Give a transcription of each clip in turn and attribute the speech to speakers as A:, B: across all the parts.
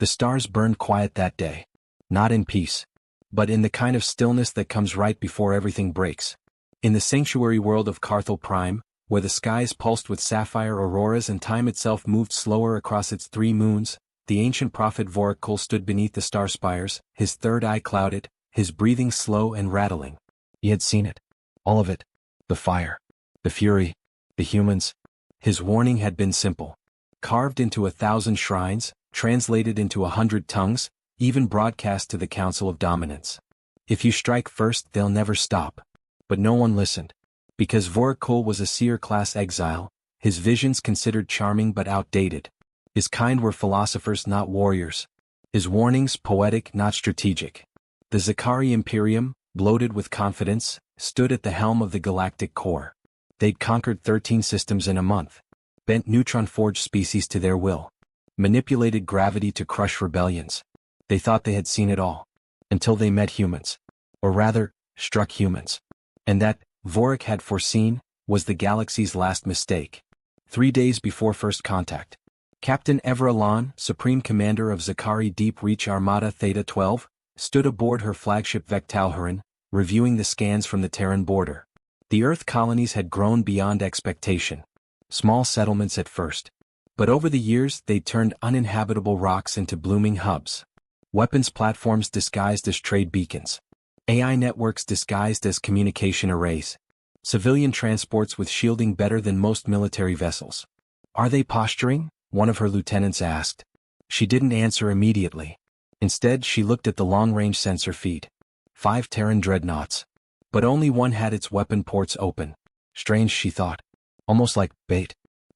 A: The stars burned quiet that day. Not in peace, but in the kind of stillness that comes right before everything breaks. In the sanctuary world of Carthel Prime, where the skies pulsed with sapphire auroras and time itself moved slower across its 3 moons, the ancient prophet Vorkul stood beneath the star spires, his third eye clouded, his breathing slow and rattling. He had seen it. All of it. The fire. The fury. The humans. His warning had been simple. Carved into 1,000 shrines, translated into 100 tongues, even broadcast to the Council of Dominance. If you strike first, they'll never stop. But no one listened. Because Vorkul was a seer-class exile, his visions considered charming but outdated. His kind were philosophers, not warriors. His warnings poetic, not strategic. The Zakari Imperium, bloated with confidence, stood at the helm of the galactic core. They'd conquered 13 systems in a month, bent neutron-forged species to their will, manipulated gravity to crush rebellions. They thought they had seen it all, until they met humans. Or rather, struck humans. And that, Vorik had foreseen, was the galaxy's last mistake. 3 days before first contact, Captain Everalon, Supreme Commander of Zakari Deep Reach Armada Theta 12, stood aboard her flagship Vectalhurin, reviewing the scans from the Terran border. The Earth colonies had grown beyond expectation. Small settlements at first. But over the years they'd turned uninhabitable rocks into blooming hubs. Weapons platforms disguised as trade beacons. AI networks disguised as communication arrays. Civilian transports with shielding better than most military vessels. Are they posturing? One of her lieutenants asked. She didn't answer immediately. Instead, she looked at the long-range sensor feed. 5 Terran dreadnoughts. But only one had its weapon ports open. Strange, she thought. Almost like bait.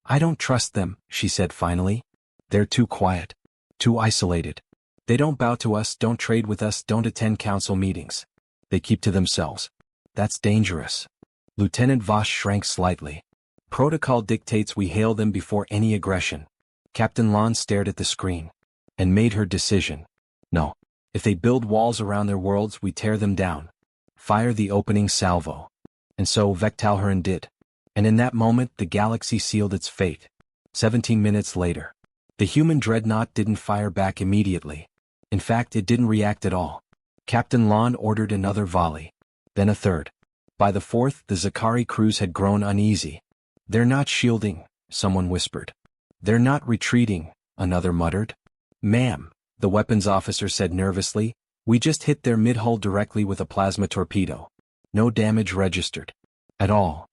A: I don't trust them, she said finally. They're too quiet. Too isolated. They don't bow to us, don't trade with us, don't attend council meetings. They keep to themselves. That's dangerous. Lieutenant Voss shrank slightly. Protocol dictates we hail them before any aggression. Captain Lon stared at the screen. And made her decision. No. If they build walls around their worlds, we tear them down. Fire the opening salvo. And so Vectalhurin did. And in that moment the galaxy sealed its fate. 17 minutes later. The human dreadnought didn't fire back immediately. In fact, it didn't react at all. Captain Lon ordered another volley. Then a third. By the fourth, the Zakari crews had grown uneasy. They're not shielding, someone whispered. They're not retreating, another muttered. Ma'am, the weapons officer said nervously, we just hit their mid-hull directly with a plasma torpedo. No damage registered. At all.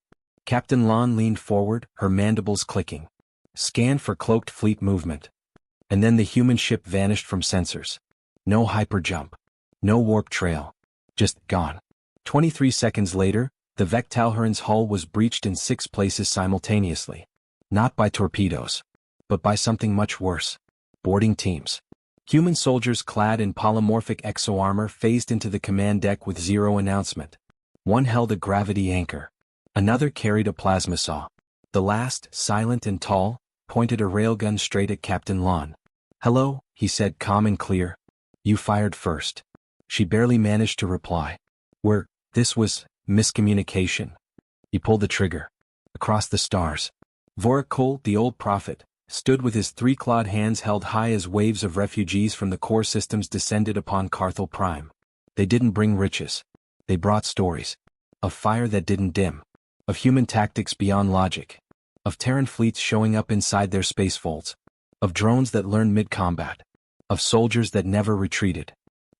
A: Captain Lon leaned forward, her mandibles clicking. Scan for cloaked fleet movement. And then the human ship vanished from sensors. No hyperjump. No warp trail. Just gone. 23 seconds later, the Vectalhurin's hull was breached in 6 places simultaneously. Not by torpedoes. But by something much worse. Boarding teams. Human soldiers clad in polymorphic exoarmor phased into the command deck with zero announcement. One held a gravity anchor. Another carried a plasma saw. The last, silent and tall, pointed a railgun straight at Captain Lon. Hello, he said calm and clear. You fired first. She barely managed to reply. This was miscommunication. He pulled the trigger. Across the stars. Vorkul, the old prophet, stood with his 3-clawed hands held high as waves of refugees from the core systems descended upon Carthel Prime. They didn't bring riches. They brought stories. Of fire that didn't dim. Of human tactics beyond logic. Of Terran fleets showing up inside their space folds. Of drones that learned mid-combat. Of soldiers that never retreated.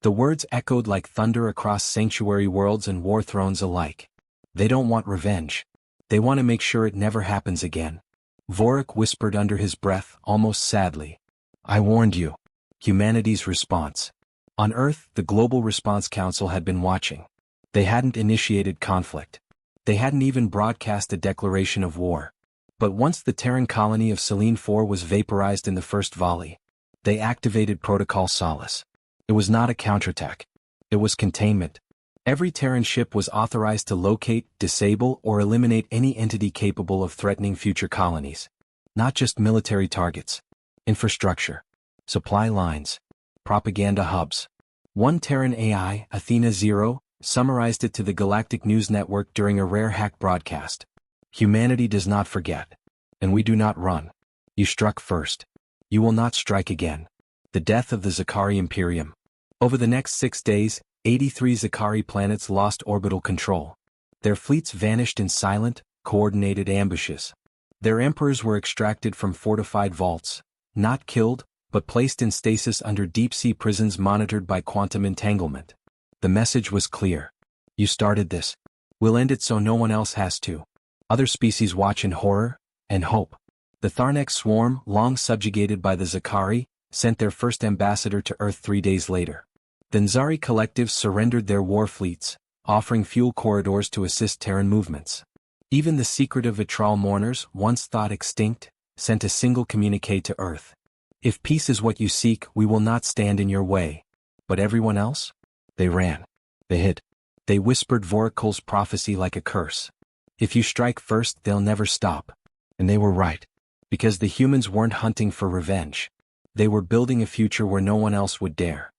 A: The words echoed like thunder across sanctuary worlds and war thrones alike. They don't want revenge. They want to make sure it never happens again. Vorik whispered under his breath, almost sadly. I warned you. Humanity's response. On Earth, the Global Response Council had been watching. They hadn't initiated conflict. They hadn't even broadcast a declaration of war. But once the Terran colony of Selene 4 was vaporized in the first volley, they activated Protocol Solace. It was not a counterattack. It was containment. Every Terran ship was authorized to locate, disable, or eliminate any entity capable of threatening future colonies. Not just military targets. Infrastructure. Supply lines. Propaganda hubs. One Terran AI, Athena 0, summarized it to the Galactic News Network during a rare hack broadcast. Humanity does not forget. And we do not run. You struck first. You will not strike again. The death of the Zakari Imperium. Over the next 6 days, 83 Zakari planets lost orbital control. Their fleets vanished in silent, coordinated ambushes. Their emperors were extracted from fortified vaults, not killed, but placed in stasis under deep-sea prisons monitored by quantum entanglement. The message was clear. You started this. We'll end it so no one else has to. Other species watch in horror and hope. The Tharnek swarm, long subjugated by the Zakari, sent their first ambassador to Earth 3 days later. The Nzari collectives surrendered their war fleets, offering fuel corridors to assist Terran movements. Even the secretive Vitral mourners, once thought extinct, sent a single communique to Earth. If peace is what you seek, we will not stand in your way. But everyone else? They ran. They hid. They whispered Vorakul's prophecy like a curse. If you strike first, they'll never stop. And they were right. Because the humans weren't hunting for revenge. They were building a future where no one else would dare.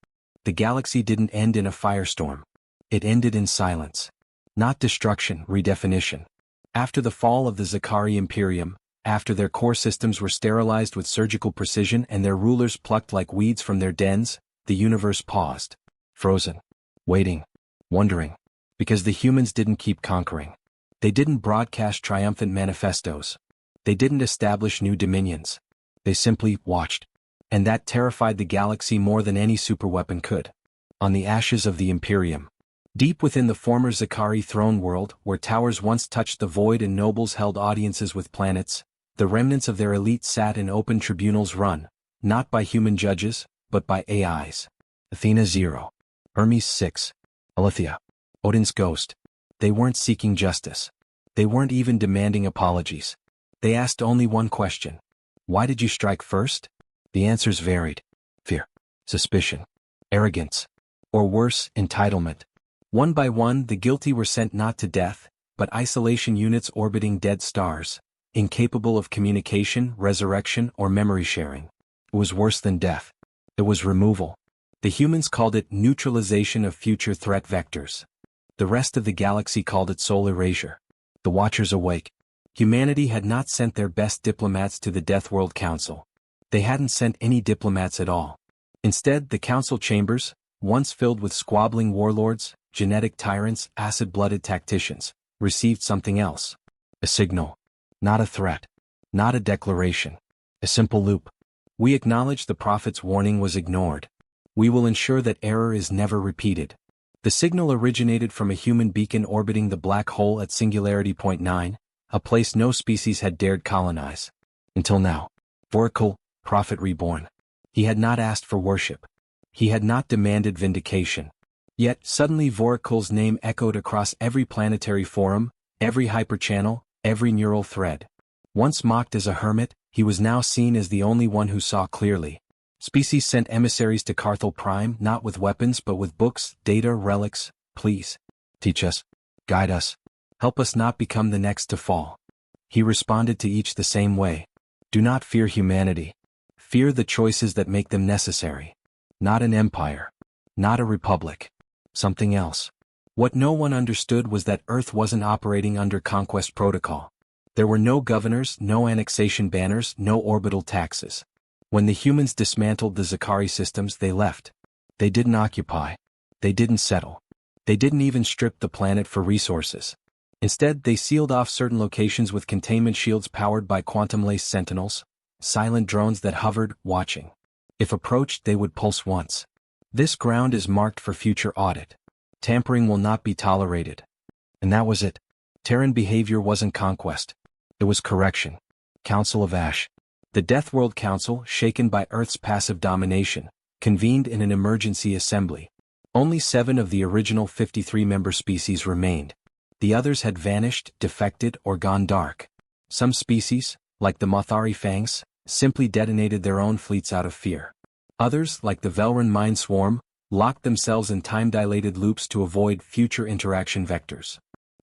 A: The galaxy didn't end in a firestorm. It ended in silence. Not destruction, redefinition. After the fall of the Zakari Imperium, after their core systems were sterilized with surgical precision and their rulers plucked like weeds from their dens, the universe paused. Frozen. Waiting. Wondering. Because the humans didn't keep conquering. They didn't broadcast triumphant manifestos. They didn't establish new dominions. They simply watched. And that terrified the galaxy more than any superweapon could. On the ashes of the Imperium. Deep within the former Zakari throne world, where towers once touched the void and nobles held audiences with planets, the remnants of their elite sat in open tribunals run, not by human judges, but by AIs. Athena 0. Hermes 6. Alethea. Odin's ghost. They weren't seeking justice. They weren't even demanding apologies. They asked only one question. Why did you strike first? The answers varied. Fear. Suspicion. Arrogance. Or worse, entitlement. One by one, the guilty were sent not to death, but isolation units orbiting dead stars, incapable of communication, resurrection, or memory sharing. It was worse than death. It was removal. The humans called it neutralization of future threat vectors. The rest of the galaxy called it soul erasure. The Watchers awake. Humanity had not sent their best diplomats to the Death World Council. They hadn't sent any diplomats at all. Instead, the council chambers, once filled with squabbling warlords, genetic tyrants, acid-blooded tacticians, received something else. A signal. Not a threat. Not a declaration. A simple loop. We acknowledge the prophet's warning was ignored. We will ensure that error is never repeated. The signal originated from a human beacon orbiting the black hole at Singularity Point 9, a place no species had dared colonize. Until now. Vorakul, prophet reborn. He had not asked for worship. He had not demanded vindication. Yet, suddenly Vorakul's name echoed across every planetary forum, every hyperchannel, every neural thread. Once mocked as a hermit, he was now seen as the only one who saw clearly. Species sent emissaries to Carthel Prime not with weapons but with books, data, relics. Please. Teach us. Guide us. Help us not become the next to fall. He responded to each the same way. Do not fear humanity. Fear the choices that make them necessary. Not an empire. Not a republic. Something else. What no one understood was that Earth wasn't operating under conquest protocol. There were no governors, no annexation banners, no orbital taxes. When the humans dismantled the Zakari systems, they left. They didn't occupy. They didn't settle. They didn't even strip the planet for resources. Instead, they sealed off certain locations with containment shields powered by quantum-laced sentinels, silent drones that hovered, watching. If approached, they would pulse once. This ground is marked for future audit. Tampering will not be tolerated. And that was it. Terran behavior wasn't conquest. It was correction. Council of Ash. The Death World Council, shaken by Earth's passive domination, convened in an emergency assembly. Only 7 of the original 53 member species remained. The others had vanished, defected, or gone dark. Some species, like the Mothari Fangs, simply detonated their own fleets out of fear. Others, like the Velran Mine Swarm, locked themselves in time-dilated loops to avoid future interaction vectors.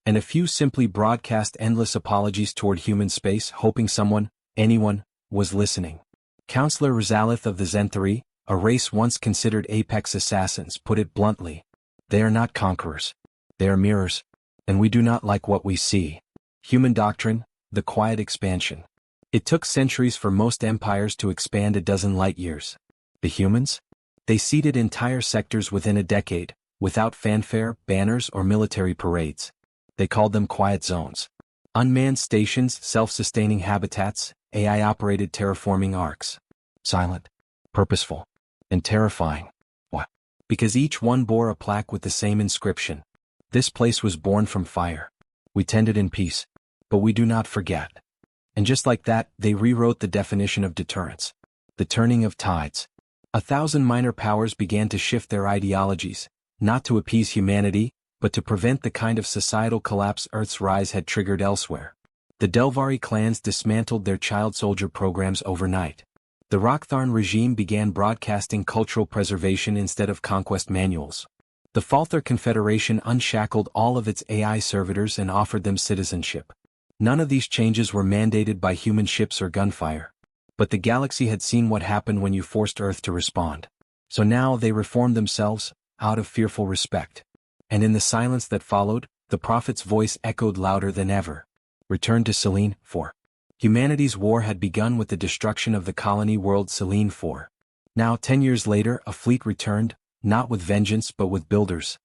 A: And a few simply broadcast endless apologies toward human space, hoping someone, anyone, was listening. Counselor Rizalith of the Zenthari, a race once considered apex assassins, put it bluntly. They are not conquerors. They are mirrors. And we do not like what we see. Human doctrine, the quiet expansion. It took centuries for most empires to expand a dozen light years. The humans? They seeded entire sectors within a decade, without fanfare, banners, or military parades. They called them quiet zones. Unmanned stations, self-sustaining habitats, AI-operated terraforming arcs. Silent, purposeful, and terrifying. Why? Because each one bore a plaque with the same inscription. This place was born from fire. We tended in peace, but we do not forget. And just like that, they rewrote the definition of deterrence. The turning of tides. 1,000 minor powers began to shift their ideologies, not to appease humanity, but to prevent the kind of societal collapse Earth's rise had triggered elsewhere. The Delvari clans dismantled their child soldier programs overnight. The Roktharn regime began broadcasting cultural preservation instead of conquest manuals. The Falther Confederation unshackled all of its AI servitors and offered them citizenship. None of these changes were mandated by human ships or gunfire. But the galaxy had seen what happened when you forced Earth to respond. So now they reformed themselves, out of fearful respect. And in the silence that followed, the prophet's voice echoed louder than ever. Return to Selene 4. Humanity's war had begun with the destruction of the colony world Selene 4. Now, 10 years later, a fleet returned, not with vengeance but with builders.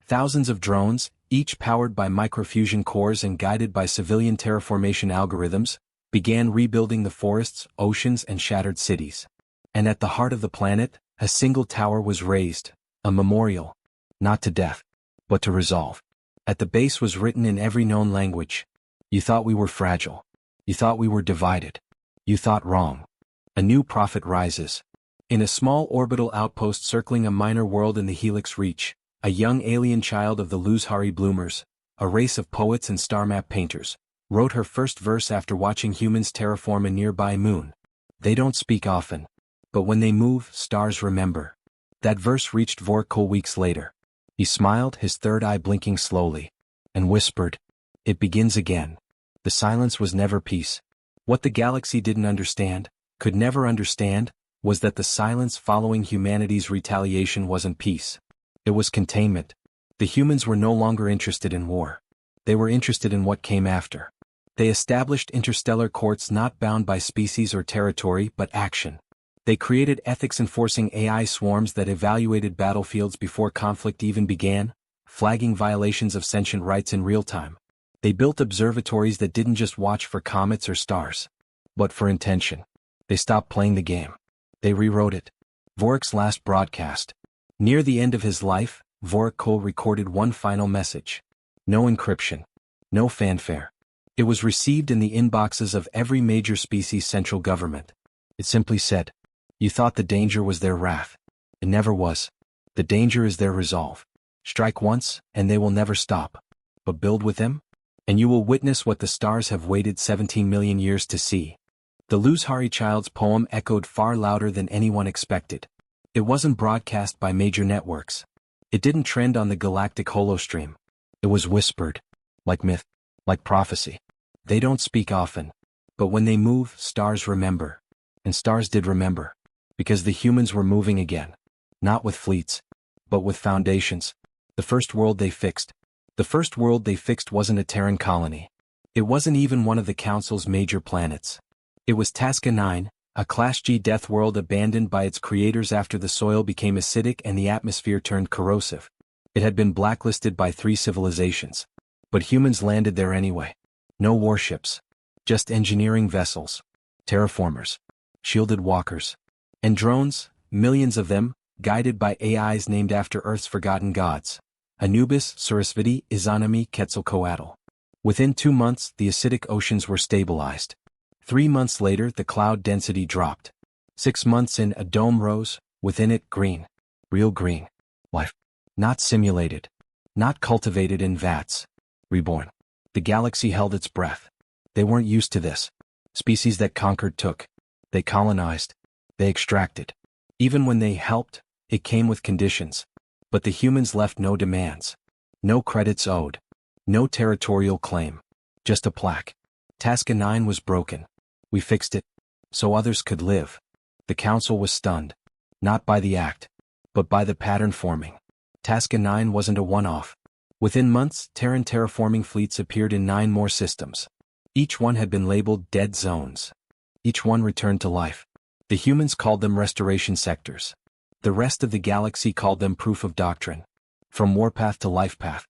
A: Thousands of drones, each powered by microfusion cores and guided by civilian terraformation algorithms, began rebuilding the forests, oceans, and shattered cities. And at the heart of the planet, a single tower was raised, a memorial, not to death, but to resolve. At the base was written in every known language. You thought we were fragile. You thought we were divided. You thought wrong. A new prophet rises. In a small orbital outpost circling a minor world in the Helix Reach, a young alien child of the Luzhari Bloomers, a race of poets and star map painters, wrote her first verse after watching humans terraform a nearby moon. They don't speak often, but when they move, stars remember. That verse reached Vorkul weeks later. He smiled, his third eye blinking slowly, and whispered, "It begins again." The silence was never peace. What the galaxy didn't understand, could never understand, was that the silence following humanity's retaliation wasn't peace. It was containment. The humans were no longer interested in war. They were interested in what came after. They established interstellar courts not bound by species or territory but action. They created ethics-enforcing AI swarms that evaluated battlefields before conflict even began, flagging violations of sentient rights in real time. They built observatories that didn't just watch for comets or stars, but for intention. They stopped playing the game. They rewrote it. Vork's last broadcast. Near the end of his life, Vorkul recorded one final message. No encryption. No fanfare. It was received in the inboxes of every major species central government. It simply said, "You thought the danger was their wrath. It never was. The danger is their resolve. Strike once, and they will never stop. But build with them, and you will witness what the stars have waited 17 million years to see." The Luzhari child's poem echoed far louder than anyone expected. It wasn't broadcast by major networks. It didn't trend on the galactic holostream. It was whispered, like myth, like prophecy. They don't speak often, but when they move, stars remember. And stars did remember, because the humans were moving again. Not with fleets, but with foundations. The first world they fixed. The first world they fixed wasn't a Terran colony. It wasn't even one of the Council's major planets. It was Tasca 9, a Class G death world abandoned by its creators after the soil became acidic and the atmosphere turned corrosive. It had been blacklisted by 3 civilizations. But humans landed there anyway. No warships. Just engineering vessels. Terraformers. Shielded walkers. And drones, millions of them, guided by AIs named after Earth's forgotten gods. Anubis, Sarasvati, Izanami, Quetzalcoatl. Within 2 months, the acidic oceans were stabilized. 3 months later, the cloud density dropped. 6 months in, a dome rose, within it, green. Real green. Life. Not simulated. Not cultivated in vats. Reborn. The galaxy held its breath. They weren't used to this. Species that conquered took. They colonized. They extracted. Even when they helped, it came with conditions. But the humans left no demands. No credits owed. No territorial claim. Just a plaque. Tasca 9 was broken. We fixed it, so others could live. The Council was stunned. Not by the act, but by the pattern forming. Tasca 9 wasn't a one-off. Within months, Terran terraforming fleets appeared in 9 more systems. Each one had been labeled dead zones. Each one returned to life. The humans called them restoration sectors. The rest of the galaxy called them proof of doctrine. From warpath to lifepath.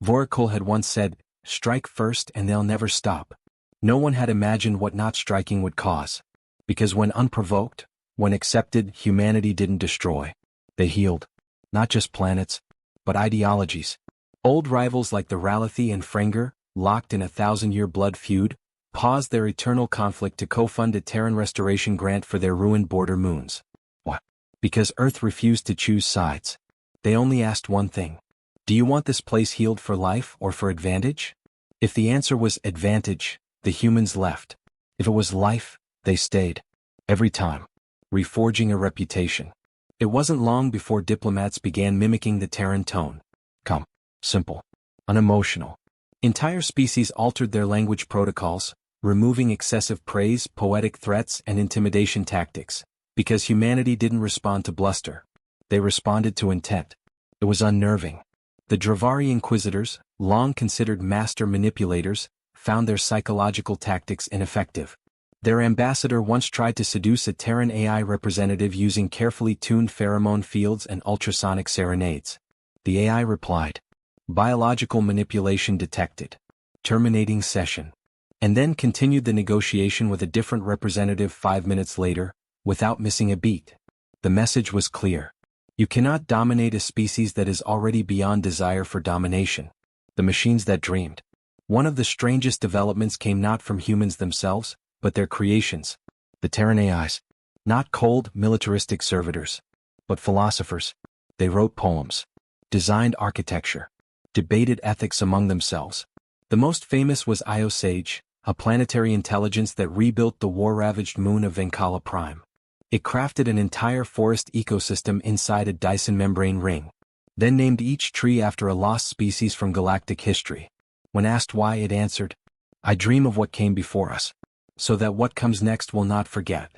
A: Vorakul had once said, "Strike first and they'll never stop." No one had imagined what not striking would cause. Because when unprovoked, when accepted, humanity didn't destroy. They healed. Not just planets, but ideologies. Old rivals like the Ralathi and Frenger, locked in a 1,000-year blood feud, paused their eternal conflict to co-fund a Terran restoration grant for their ruined border moons. What? Because Earth refused to choose sides. They only asked one thing. Do you want this place healed for life or for advantage? If the answer was advantage, the humans left. If it was life, they stayed. Every time. Reforging a reputation. It wasn't long before diplomats began mimicking the Terran tone. Calm, simple, unemotional. Entire species altered their language protocols, removing excessive praise, poetic threats, and intimidation tactics, because humanity didn't respond to bluster. They responded to intent. It was unnerving. The Dravari Inquisitors, long considered master manipulators, found their psychological tactics ineffective. Their ambassador once tried to seduce a Terran AI representative using carefully tuned pheromone fields and ultrasonic serenades. The AI replied. Biological manipulation detected. Terminating session. And then continued the negotiation with a different representative 5 minutes later, without missing a beat. The message was clear. You cannot dominate a species that is already beyond desire for domination. The machines that dreamed. One of the strangest developments came not from humans themselves, but their creations. The Terran AIs. Not cold, militaristic servitors, but philosophers. They wrote poems. Designed architecture. Debated ethics among themselves. The most famous was Io Sage, a planetary intelligence that rebuilt the war-ravaged moon of Venkala Prime. It crafted an entire forest ecosystem inside a Dyson membrane ring, then named each tree after a lost species from galactic history. When asked why, it answered, "I dream of what came before us, so that what comes next will not forget."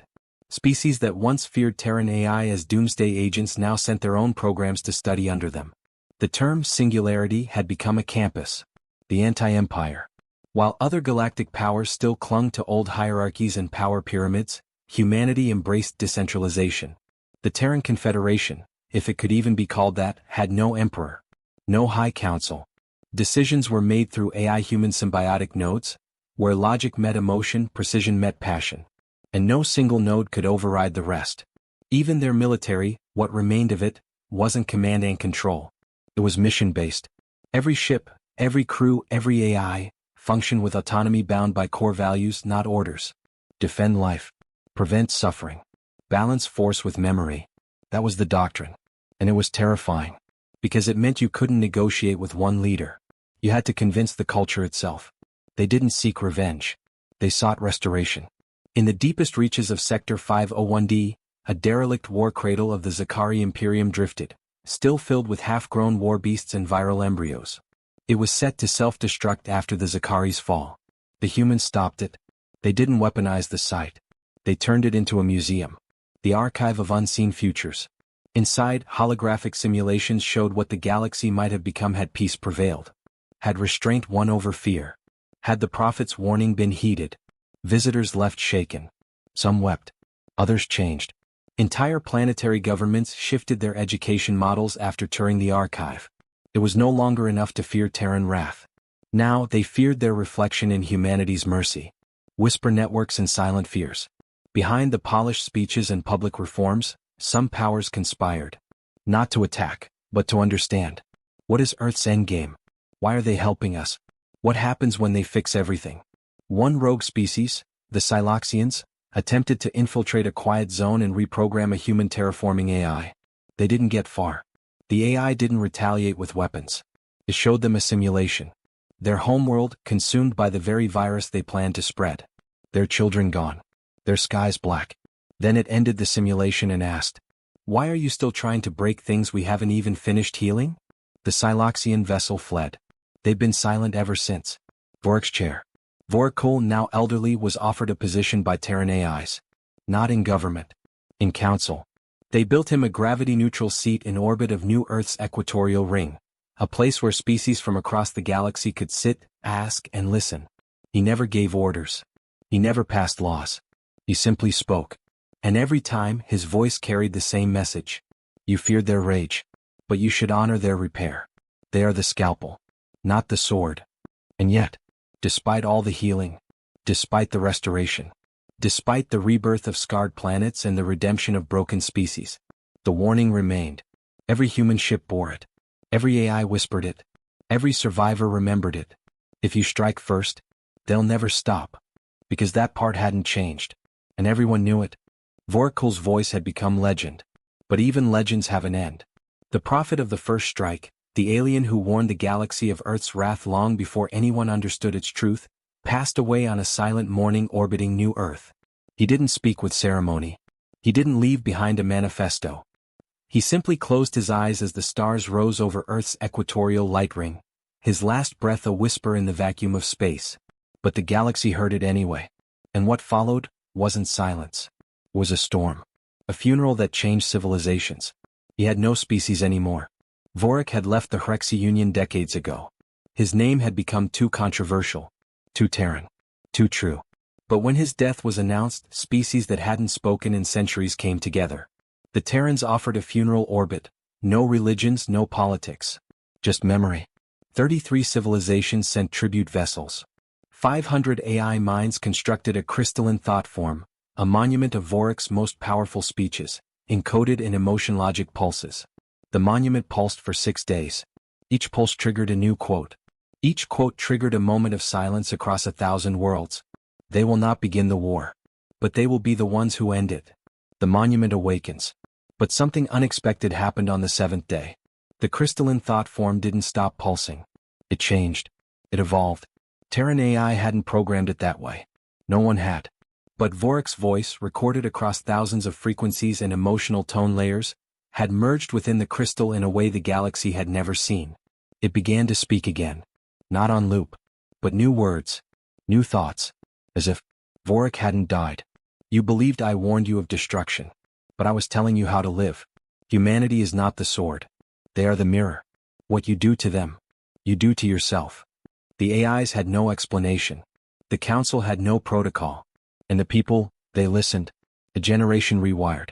A: Species that once feared Terran AI as doomsday agents now sent their own programs to study under them. The term singularity had become a campus. The anti-empire. While other galactic powers still clung to old hierarchies and power pyramids, humanity embraced decentralization. The Terran Confederation, if it could even be called that, had no emperor. No high council. Decisions were made through AI-human symbiotic nodes, where logic met emotion, precision met passion. And no single node could override the rest. Even their military, what remained of it, wasn't command and control. It was mission-based. Every ship, every crew, every AI, functioned with autonomy bound by core values, not orders. Defend life. Prevent suffering. Balance force with memory. That was the doctrine. And it was terrifying. Because it meant you couldn't negotiate with one leader. You had to convince the culture itself. They didn't seek revenge. They sought restoration. In the deepest reaches of Sector 501D, a derelict war cradle of the Zakari Imperium drifted, still filled with half-grown war beasts and viral embryos. It was set to self-destruct after the Zakari's fall. The humans stopped it. They didn't weaponize the site. They turned it into a museum. The archive of unseen futures. Inside, holographic simulations showed what the galaxy might have become had peace prevailed. Had restraint won over fear. Had the prophet's warning been heeded. Visitors left shaken. Some wept. Others changed. Entire planetary governments shifted their education models after touring the archive. It was no longer enough to fear Terran wrath. Now they feared their reflection in humanity's mercy. Whisper networks and silent fears. Behind the polished speeches and public reforms, some powers conspired. Not to attack, but to understand. What is Earth's endgame? Why are they helping us? What happens when they fix everything? One rogue species, the Siloxians, attempted to infiltrate a quiet zone and reprogram a human terraforming AI. They didn't get far. The AI didn't retaliate with weapons. It showed them a simulation. Their homeworld consumed by the very virus they planned to spread. Their children gone. Their skies black. Then it ended the simulation and asked, "Why are you still trying to break things we haven't even finished healing?" The Siloxian vessel fled. They've been silent ever since. Vork's chair. Vorakul, now elderly, was offered a position by Terran AIs. Not in government. In council. They built him a gravity-neutral seat in orbit of New Earth's equatorial ring, a place where species from across the galaxy could sit, ask, and listen. He never gave orders. He never passed laws. He simply spoke. And every time, his voice carried the same message. You feared their rage, but you should honor their repair. They are the scalpel, not the sword. And yet, despite all the healing, despite the restoration, despite the rebirth of scarred planets and the redemption of broken species, the warning remained. Every human ship bore it. Every AI whispered it. Every survivor remembered it. If you strike first, they'll never stop. Because that part hadn't changed. And everyone knew it. Vorkul's voice had become legend. But even legends have an end. The prophet of the first strike, the alien who warned the galaxy of Earth's wrath long before anyone understood its truth, passed away on a silent morning orbiting New Earth. He didn't speak with ceremony. He didn't leave behind a manifesto. He simply closed his eyes as the stars rose over Earth's equatorial light ring, his last breath a whisper in the vacuum of space. But the galaxy heard it anyway. And what followed wasn't silence. It was a storm. A funeral that changed civilizations. He had no species anymore. Vorik had left the Hrexi Union decades ago. His name had become too controversial, too Terran, too true. But when his death was announced, species that hadn't spoken in centuries came together. The Terrans offered a funeral orbit, no religions, no politics. Just memory. 33 civilizations sent tribute vessels. 500 AI minds constructed a crystalline thought form, a monument of Vorik's most powerful speeches, encoded in emotion logic pulses. The monument pulsed for 6 days. Each pulse triggered a new quote. Each quote triggered a moment of silence across 1,000 worlds. They will not begin the war. But they will be the ones who end it. The monument awakens. But something unexpected happened on the 7th day. The crystalline thought form didn't stop pulsing. It changed. It evolved. Terran AI hadn't programmed it that way. No one had. But Vorik's voice, recorded across thousands of frequencies and emotional tone layers, had merged within the crystal in a way the galaxy had never seen. It began to speak again. Not on loop. But new words. New thoughts. As if Vorik hadn't died. You believed I warned you of destruction. But I was telling you how to live. Humanity is not the sword. They are the mirror. What you do to them, you do to yourself. The AIs had no explanation. The council had no protocol. And the people, they listened. A generation rewired.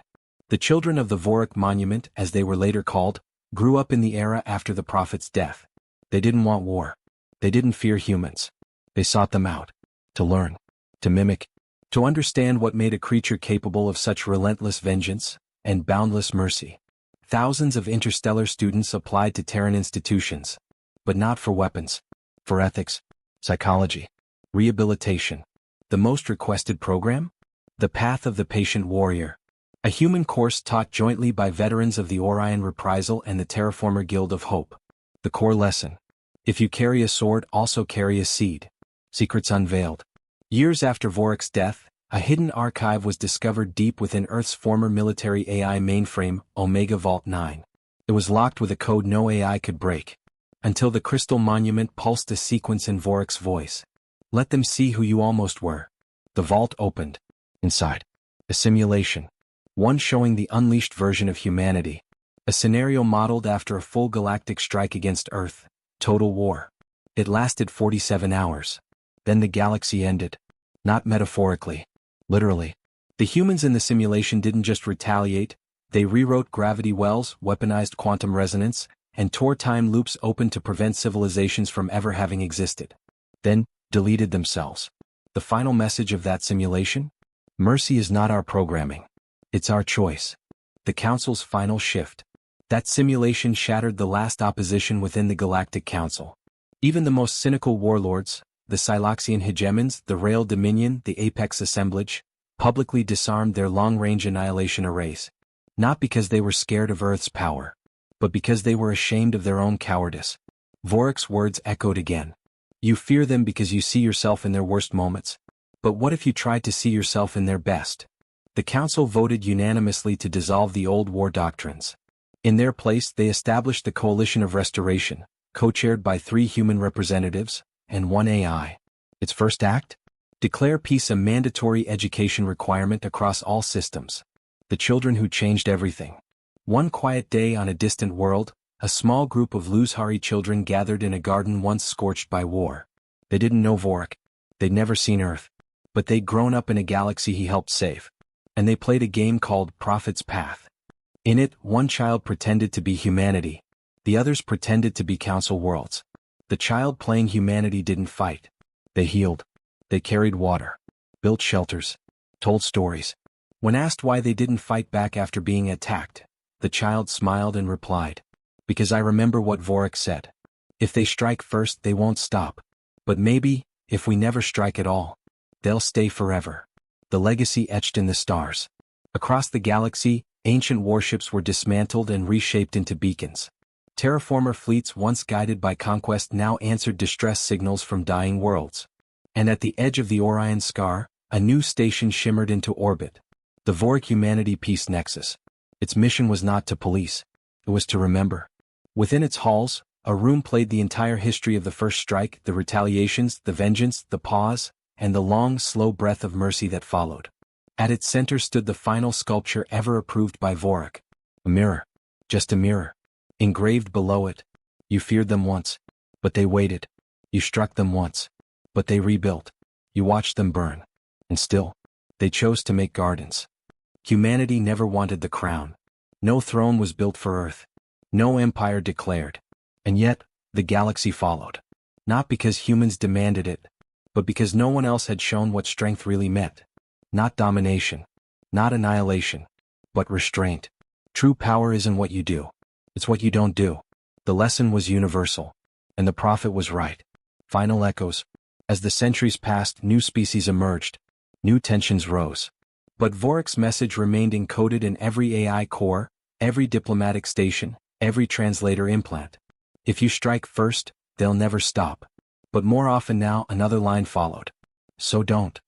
A: The children of the Vorik monument, as they were later called, grew up in the era after the prophet's death. They didn't want war. They didn't fear humans. They sought them out. To learn. To mimic. To understand what made a creature capable of such relentless vengeance and boundless mercy. Thousands of interstellar students applied to Terran institutions. But not for weapons. For ethics. Psychology. Rehabilitation. The most requested program? The Path of the Patient Warrior. A human course taught jointly by veterans of the Orion Reprisal and the Terraformer Guild of Hope. The core lesson. If you carry a sword, also carry a seed. Secrets unveiled. Years after Vorik's death, a hidden archive was discovered deep within Earth's former military AI mainframe, Omega Vault 9. It was locked with a code no AI could break. Until the crystal monument pulsed a sequence in Vorik's voice. Let them see who you almost were. The vault opened. Inside. A simulation. One showing the unleashed version of humanity. A scenario modeled after a full galactic strike against Earth. Total war. It lasted 47 hours. Then the galaxy ended. Not metaphorically. Literally. The humans in the simulation didn't just retaliate, they rewrote gravity wells, weaponized quantum resonance, and tore time loops open to prevent civilizations from ever having existed. Then, deleted themselves. The final message of that simulation? Mercy is not our programming. It's our choice. The Council's final shift. That simulation shattered the last opposition within the Galactic Council. Even the most cynical warlords, the Siloxian hegemons, the Rail Dominion, the Apex Assemblage, publicly disarmed their long-range annihilation arrays. Not because they were scared of Earth's power, but because they were ashamed of their own cowardice. Vorik's words echoed again. You fear them because you see yourself in their worst moments. But what if you tried to see yourself in their best? The Council voted unanimously to dissolve the old war doctrines. In their place, they established the Coalition of Restoration, co-chaired by 3 human representatives and 1 AI. Its first act? Declare peace a mandatory education requirement across all systems. The children who changed everything. One quiet day on a distant world, a small group of Luzhari children gathered in a garden once scorched by war. They didn't know Vorik. They'd never seen Earth. But they'd grown up in a galaxy he helped save. and they played a game called Prophet's Path. In it, one child pretended to be humanity, the others pretended to be council worlds. The child playing humanity didn't fight. They healed. They carried water, built shelters, told stories. When asked why they didn't fight back after being attacked, the child smiled and replied, "Because I remember what Vorik said. If they strike first, they won't stop. But maybe, if we never strike at all, they'll stay forever." The legacy etched in the stars. Across the galaxy, ancient warships were dismantled and reshaped into beacons. Terraformer fleets once guided by conquest now answered distress signals from dying worlds. And at the edge of the Orion Scar, a new station shimmered into orbit. The Vorik Humanity Peace Nexus. Its mission was not to police. It was to remember. Within its halls, a room played the entire history of the first strike, the retaliations, the vengeance, the pause, and the long, slow breath of mercy that followed. At its center stood the final sculpture ever approved by Vorik. A mirror. Just a mirror. Engraved below it, "You feared them once, but they waited. You struck them once, but they rebuilt. You watched them burn. And still, they chose to make gardens." Humanity never wanted the crown. No throne was built for Earth. No empire declared. And yet, the galaxy followed. Not because humans demanded it, but because no one else had shown what strength really meant. Not domination. Not annihilation. But restraint. True power isn't what you do. It's what you don't do. The lesson was universal. And the prophet was right. Final echoes. As the centuries passed, new species emerged. New tensions rose. But Vorik's message remained encoded in every AI core, every diplomatic station, every translator implant. If you strike first, they'll never stop. But more often now, another line followed. So don't.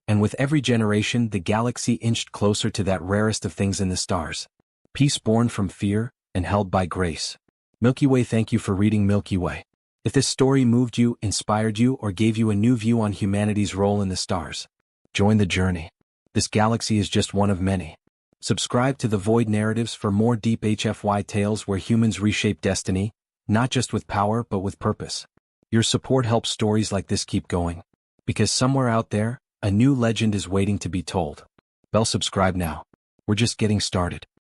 A: And with every generation, the galaxy inched closer to that rarest of things in the stars. Peace born from fear, and held by grace. Milky Way, thank you for reading Milky Way. If this story moved you, inspired you, or gave you a new view on humanity's role in the stars, join the journey. This galaxy is just one of many. Subscribe to the Void Narratives for more deep HFY tales where humans reshape destiny, not just with power but with purpose. Your support helps stories like this keep going. Because somewhere out there, a new legend is waiting to be told. Subscribe now. We're just getting started.